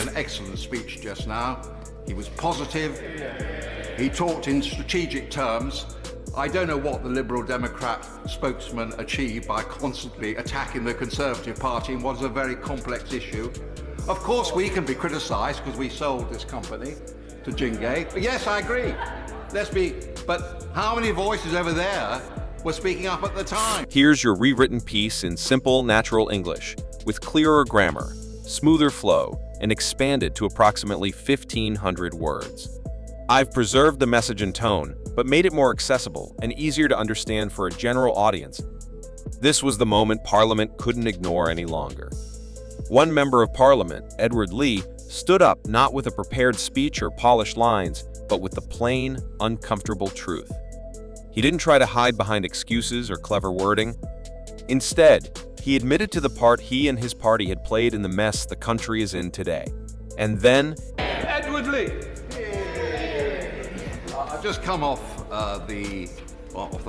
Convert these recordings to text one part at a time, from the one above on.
an excellent speech just now. He was positive. He talked in strategic terms. I don't know what the Liberal Democrat spokesman achieved by constantly attacking the Conservative Party in what is a very complex issue. Of course, we can be criticised because we sold this company to Jingay. But yes, I agree. But how many voices over there were speaking up at the time? Here's your rewritten piece in simple, natural English, with clearer grammar, smoother flow, and expanded to approximately 1,500 words. I've preserved the message and tone, but made it more accessible and easier to understand for a general audience. This was the moment Parliament couldn't ignore any longer. One member of Parliament, Edward Lee, stood up not with a prepared speech or polished lines, but with the plain, uncomfortable truth. He didn't try to hide behind excuses or clever wording. Instead, he admitted to the part he and his party had played in the mess the country is in today. And then, Edward Lee! I've just come off the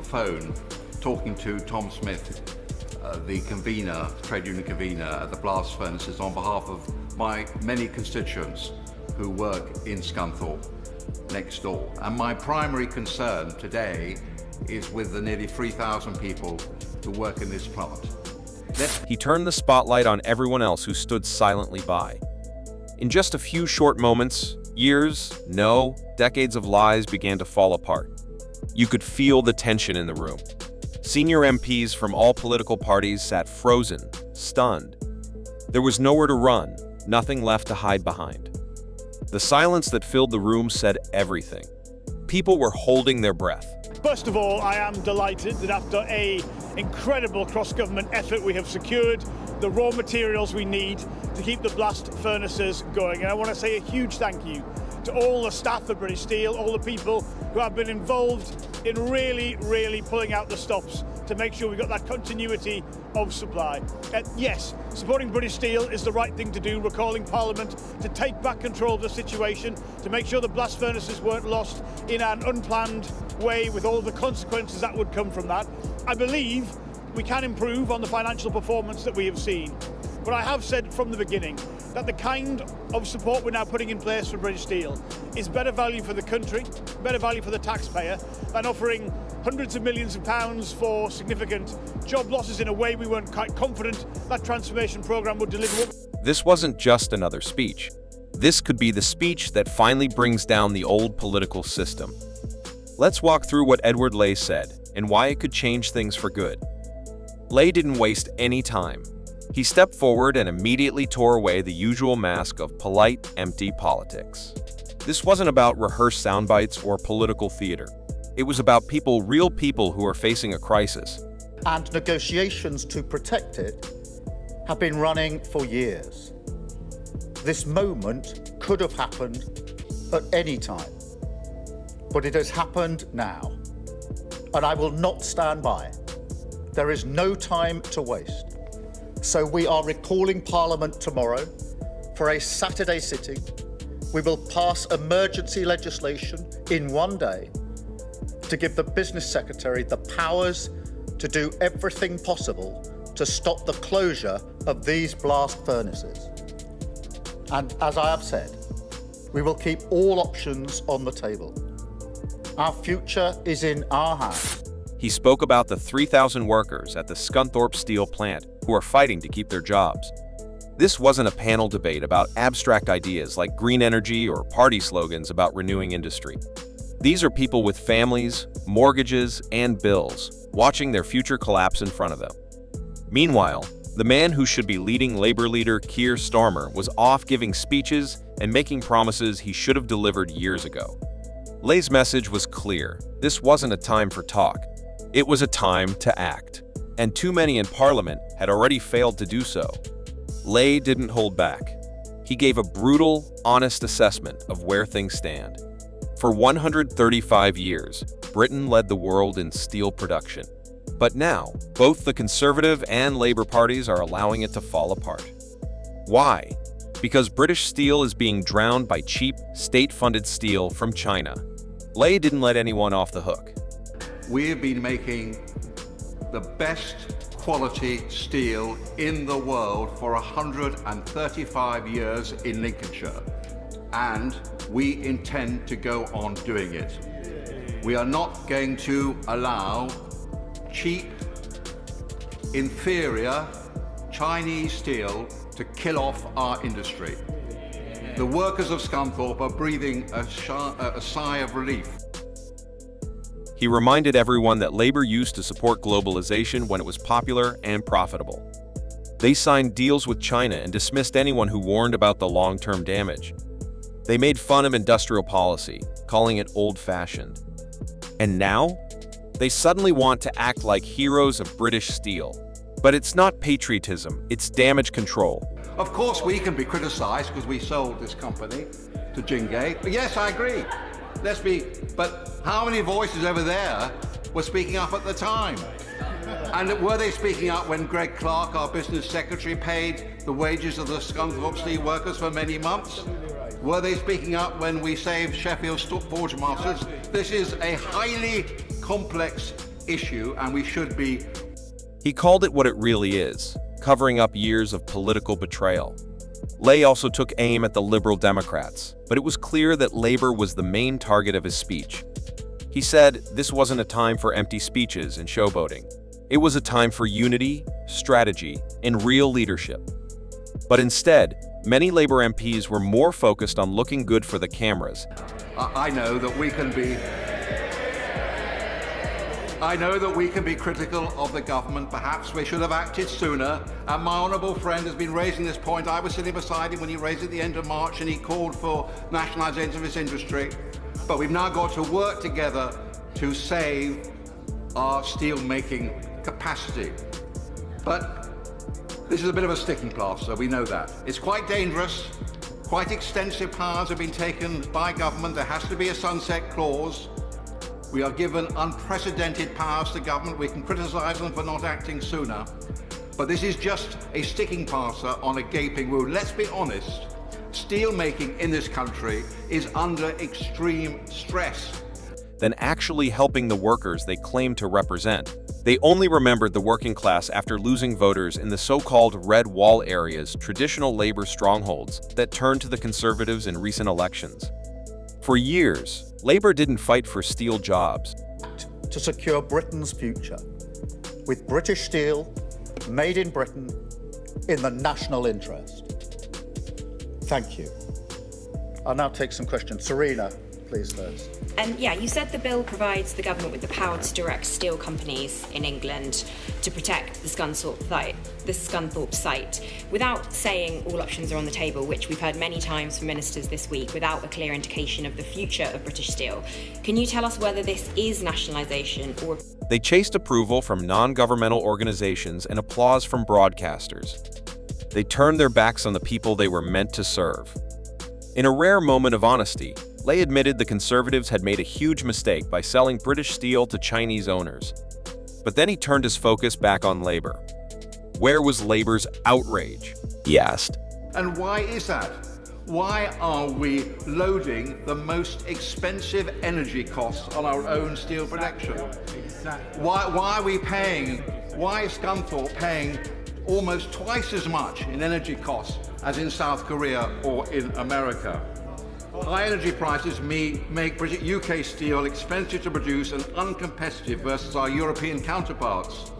phone talking to Tom Smith, the convener, trade union convener at the blast furnaces, on behalf of my many constituents who work in Scunthorpe next door. And my primary concern today is with the nearly 3,000 people who work in this plant. he turned the spotlight on everyone else who stood silently by. In just a few short moments, years, no, decades of lies began to fall apart. You could feel the tension in the room. Senior MPs from all political parties sat frozen, stunned. There was nowhere to run, nothing left to hide behind. The silence that filled the room said everything. People were holding their breath. First of all, I am delighted that after an incredible cross-government effort, we have secured the raw materials we need to keep the blast furnaces going. And I want to say a huge thank you to all the staff of British Steel, all the people who have been involved in really pulling out the stops to make sure we've got that continuity of supply. Yes, supporting British Steel is the right thing to do. We're calling Parliament to take back control of the situation, to make sure the blast furnaces weren't lost in an unplanned way with all the consequences that would come from that. I believe we can improve on the financial performance that we have seen. But I have said from the beginning that the kind of support we're now putting in place for British Steel is better value for the country, better value for the taxpayer, than offering hundreds of millions of pounds for significant job losses in a way we weren't quite confident that transformation programme would deliver. This wasn't just another speech. This could be the speech that finally brings down the old political system. Let's walk through what Edward Lee said and why it could change things for good. Lee didn't waste any time. He stepped forward and immediately tore away the usual mask of polite, empty politics. This wasn't about rehearsed soundbites or political theater. It was about real people who are facing a crisis. And negotiations to protect it have been running for years. This moment could have happened at any time, but it has happened now. And I will not stand by. There is no time to waste. So we are recalling Parliament tomorrow for a Saturday sitting. We will pass emergency legislation in one day to give the Business Secretary the powers to do everything possible to stop the closure of these blast furnaces. And as I have said, we will keep all options on the table. Our future is in our hands. He spoke about the 3,000 workers at the Scunthorpe steel plant who are fighting to keep their jobs. This wasn't a panel debate about abstract ideas like green energy or party slogans about renewing industry. These are people with families, mortgages, and bills, watching their future collapse in front of them. Meanwhile, the man who should be leading Labour leader Kier Starmer was off giving speeches and making promises he should have delivered years ago. Lee's message was clear. This wasn't a time for talk. It was a time to act. And too many in Parliament had already failed to do so. Lee didn't hold back. He gave a brutal, honest assessment of where things stand. For 135 years, Britain led the world in steel production. But now, both the Conservative and Labour parties are allowing it to fall apart. Why? Because British steel is being drowned by cheap, state-funded steel from China. Lee didn't let anyone off the hook. We have been making the best quality steel in the world for 135 years in Lincolnshire, and we intend to go on doing it. We are not going to allow cheap, inferior Chinese steel to kill off our industry. The workers of Scunthorpe are breathing a sigh of relief. He reminded everyone that labor used to support globalization when it was popular and profitable. They signed deals with China and dismissed anyone who warned about the long-term damage. They made fun of industrial policy, calling it old-fashioned. And now, they suddenly want to act like heroes of British steel. But it's not patriotism, it's damage control. Of course, we can be criticised because we sold this company to Jingay. But yes, I agree. But how many voices over there were speaking up at the time? And were they speaking up when Greg Clark, our business secretary, paid the wages of the Scunthorpe steel workers for many months? Were they speaking up when we saved Sheffield Forge Masters? This is a highly complex issue, and we should be. He called it what it really is, covering up years of political betrayal. Ley also took aim at the Liberal Democrats, but it was clear that Labour was the main target of his speech. He said this wasn't a time for empty speeches and showboating. It was a time for unity, strategy, and real leadership. But instead, many Labour MPs were more focused on looking good for the cameras. I know that we can be critical of the government. Perhaps we should have acted sooner. And my honourable friend has been raising this point. I was sitting beside him when he raised it at the end of March, and he called for nationalisation of this industry. But we've now got to work together to save our steel-making capacity. But this is a bit of a sticking plaster, we know that. It's quite dangerous. Quite extensive powers have been taken by government. There has to be a sunset clause. We are given unprecedented powers to government. We can criticise them for not acting sooner. But this is just a sticking plaster on a gaping wound. Let's be honest. Steel making in this country is under extreme stress. Than actually helping the workers they claim to represent. They only remembered the working class after losing voters in the so-called Red Wall areas, traditional labor strongholds that turned to the Conservatives in recent elections. For years, Labour didn't fight for steel jobs. To secure Britain's future with British steel, made in Britain, in the national interest. Thank you. I'll now take some questions. Serena, please, first. Yeah, you said the bill provides the government with the power to direct steel companies in England to protect the Scunthorpe site, without saying all options are on the table, which we've heard many times from ministers this week, without a clear indication of the future of British steel. Can you tell us whether this is nationalisation or... They chased approval from non-governmental organizations and applause from broadcasters. They turned their backs on the people they were meant to serve. In a rare moment of honesty, Ley admitted the Conservatives had made a huge mistake by selling British steel to Chinese owners. But then he turned his focus back on Labour. Where was Labour's outrage? He asked. And why is that? Why are we loading the most expensive energy costs on our own steel production? Why is Scunthorpe paying almost twice as much in energy costs as in South Korea or in America? High energy prices make UK steel expensive to produce and uncompetitive versus our European counterparts.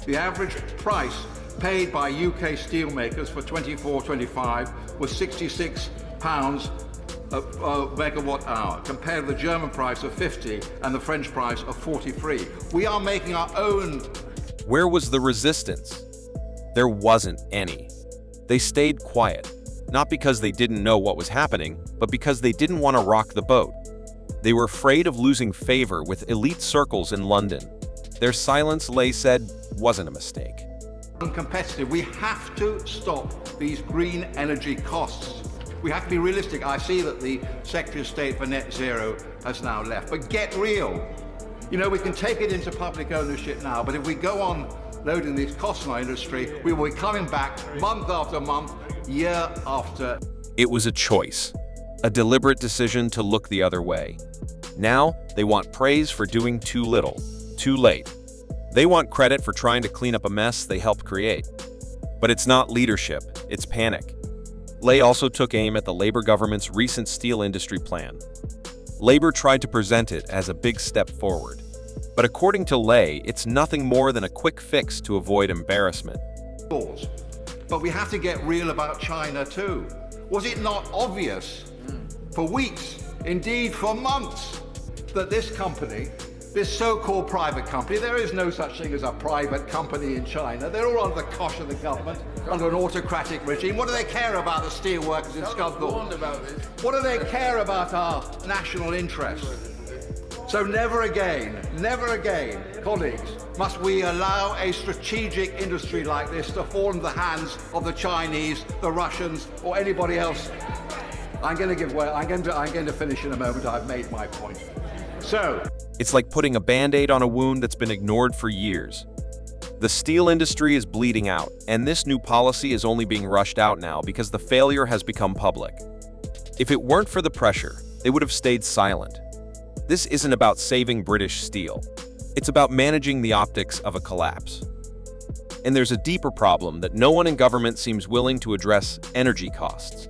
The average price paid by UK steelmakers for 24-25 was £66 a megawatt hour, compared with the German price of 50 and the French price of 43. We are making our own. Where was the resistance? There wasn't any. They stayed quiet. Not because they didn't know what was happening, but because they didn't want to rock the boat. They were afraid of losing favor with elite circles in London. Their silence, Ley said, wasn't a mistake. Uncompetitive. We have to stop these green energy costs. We have to be realistic. I see that the Secretary of State for Net Zero has now left, but get real. You know, we can take it into public ownership now, but if we go on loading these costs in our industry, we will be coming back month after month, year after. It was a choice, a deliberate decision to look the other way. Now, they want praise for doing too little, too late. They want credit for trying to clean up a mess they helped create. But it's not leadership, it's panic. Lay also took aim at the Labour government's recent steel industry plan. Labour tried to present it as a big step forward. But according to Lay, it's nothing more than a quick fix to avoid embarrassment. But we have to get real about China too. Was it not obvious for weeks, indeed for months, that this company, this so-called private company, there is no such thing as a private company in China. They're all under the cosh of the government, under an autocratic regime. What do they care about the steel workers in Scunthorpe? What do they care about our national interests? So never again, colleagues, must we allow a strategic industry like this to fall into the hands of the Chinese, the Russians, or anybody else. I'm going to give way. I'm going to finish in a moment. I've made my point. So, it's like putting a Band-Aid on a wound that's been ignored for years. The steel industry is bleeding out, and this new policy is only being rushed out now because the failure has become public. If it weren't for the pressure, they would have stayed silent. This isn't about saving British steel. It's about managing the optics of a collapse. And there's a deeper problem that no one in government seems willing to address: energy costs.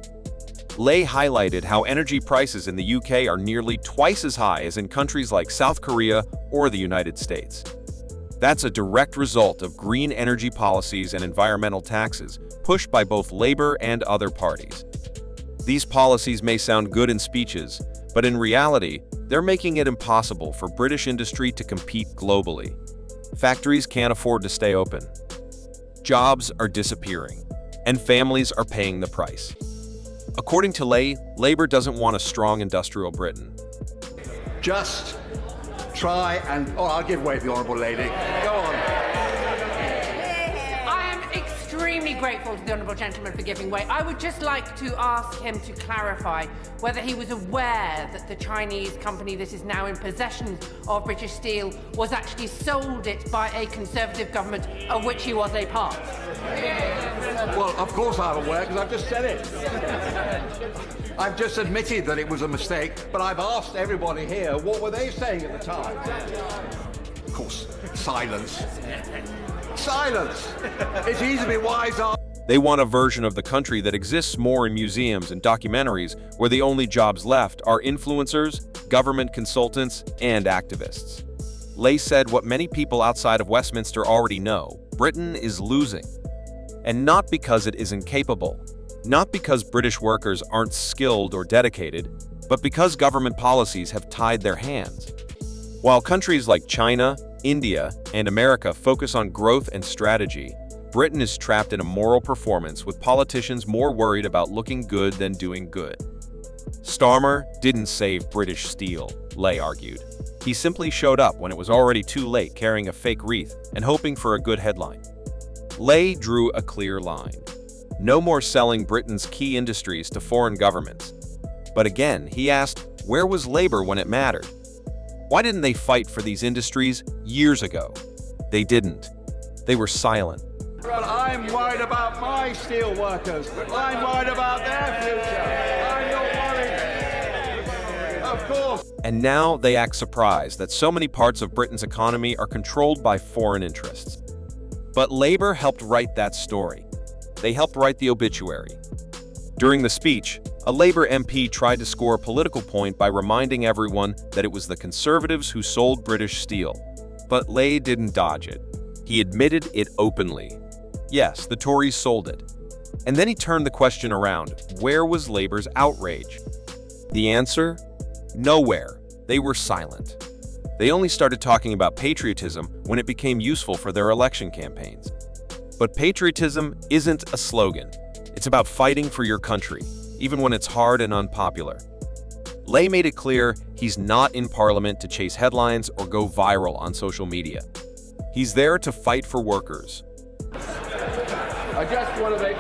Lay highlighted how energy prices in the UK are nearly twice as high as in countries like South Korea or the United States. That's a direct result of green energy policies and environmental taxes pushed by both Labour and other parties. These policies may sound good in speeches, but in reality, they're making it impossible for British industry to compete globally. Factories can't afford to stay open. Jobs are disappearing, and families are paying the price. According to Lay, Labour doesn't want a strong industrial Britain. just try and... Oh, I'll give way to the Honourable Lady. Go on. I am extremely grateful to the Honourable Gentleman for giving way. I would just like to ask him to clarify whether he was aware that the Chinese company that is now in possession of British Steel was actually sold it by a Conservative government of which he was a part. Well, of course I'm aware, because I've just said it. I've just admitted that it was a mistake, but I've asked everybody here, what were they saying at the time? Of course, silence. Silence! It's easy to be wise. They want a version of the country that exists more in museums and documentaries, where the only jobs left are influencers, government consultants, and activists. Lay said what many people outside of Westminster already know: Britain is losing. And not because it isn't capable, not because British workers aren't skilled or dedicated, but because government policies have tied their hands. While countries like China, India, and America focus on growth and strategy, Britain is trapped in a moral performance with politicians more worried about looking good than doing good. Starmer didn't save British Steel, Lay argued. He simply showed up when it was already too late, carrying a fake wreath and hoping for a good headline. Lay drew a clear line. No more selling Britain's key industries to foreign governments. But again, he asked, where was Labour when it mattered? Why didn't they fight for these industries years ago? They didn't. They were silent. Well, I'm worried about my steel workers. I'm worried about their future. I'm not worried. Of course. And now they act surprised that so many parts of Britain's economy are controlled by foreign interests. But Labour helped write that story. They helped write the obituary. During the speech, a Labour MP tried to score a political point by reminding everyone that it was the Conservatives who sold British Steel. But Lay didn't dodge it. He admitted it openly. Yes, the Tories sold it. And then he turned the question around. Where was Labour's outrage? The answer? Nowhere. They were silent. They only started talking about patriotism when it became useful for their election campaigns. But patriotism isn't a slogan. It's about fighting for your country, even when it's hard and unpopular. Lay made it clear he's not in Parliament to chase headlines or go viral on social media. He's there to fight for workers. I just want to make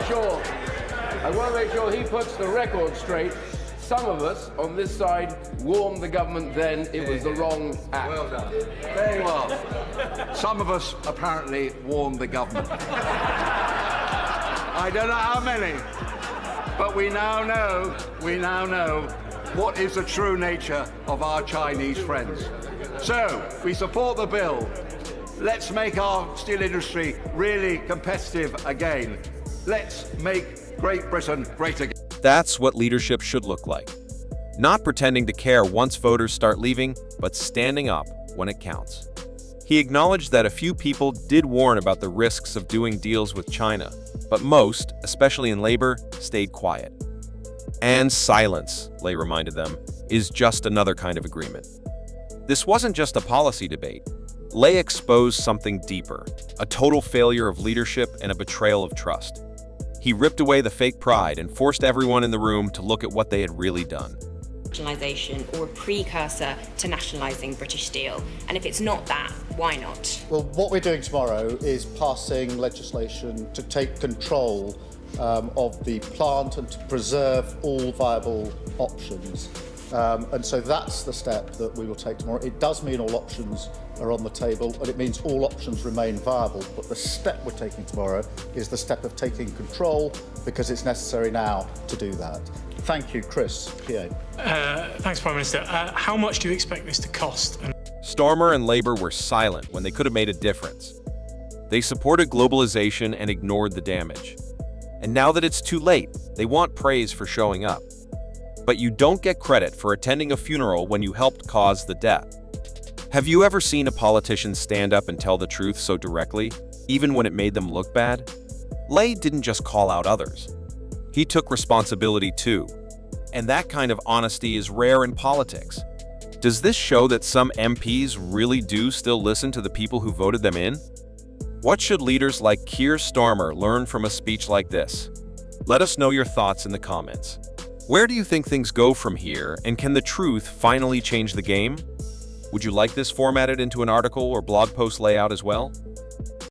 sure he puts the record straight. Some of us on this side warned the government then it was the wrong act. Well done. Very well. Some of us apparently warned the government. I don't know how many, but we now know what is the true nature of our Chinese friends. So, we support the bill. Let's make our steel industry really competitive again. Let's make Great Britain great again. That's what leadership should look like. Not pretending to care once voters start leaving, but standing up when it counts. He acknowledged that a few people did warn about the risks of doing deals with China, but most, especially in labor, stayed quiet. And silence, Lay reminded them, is just another kind of agreement. This wasn't just a policy debate. Lay exposed something deeper, a total failure of leadership and a betrayal of trust. He ripped away the fake pride and forced everyone in the room to look at what they had really done. Nationalisation or a precursor to nationalising British Steel? And if it's not that, why not? Well, what we're doing tomorrow is passing legislation to take control of the plant and to preserve all viable options. And so that's the step that we will take tomorrow. It does mean all options are on the table, and it means all options remain viable. But the step we're taking tomorrow is the step of taking control, because it's necessary now to do that. Thank you, Chris. Kier. Thanks, Prime Minister. How much do you expect this to cost? Starmer and Labour were silent when they could have made a difference. They supported globalization and ignored the damage. And now that it's too late, they want praise for showing up. But you don't get credit for attending a funeral when you helped cause the death. Have you ever seen a politician stand up and tell the truth so directly, even when it made them look bad? Lay didn't just call out others. He took responsibility too. And that kind of honesty is rare in politics. Does this show that some MPs really do still listen to the people who voted them in? What should leaders like Kier Starmer learn from a speech like this? Let us know your thoughts in the comments. Where do you think things go from here, and can the truth finally change the game? Would you like this formatted into an article or blog post layout as well?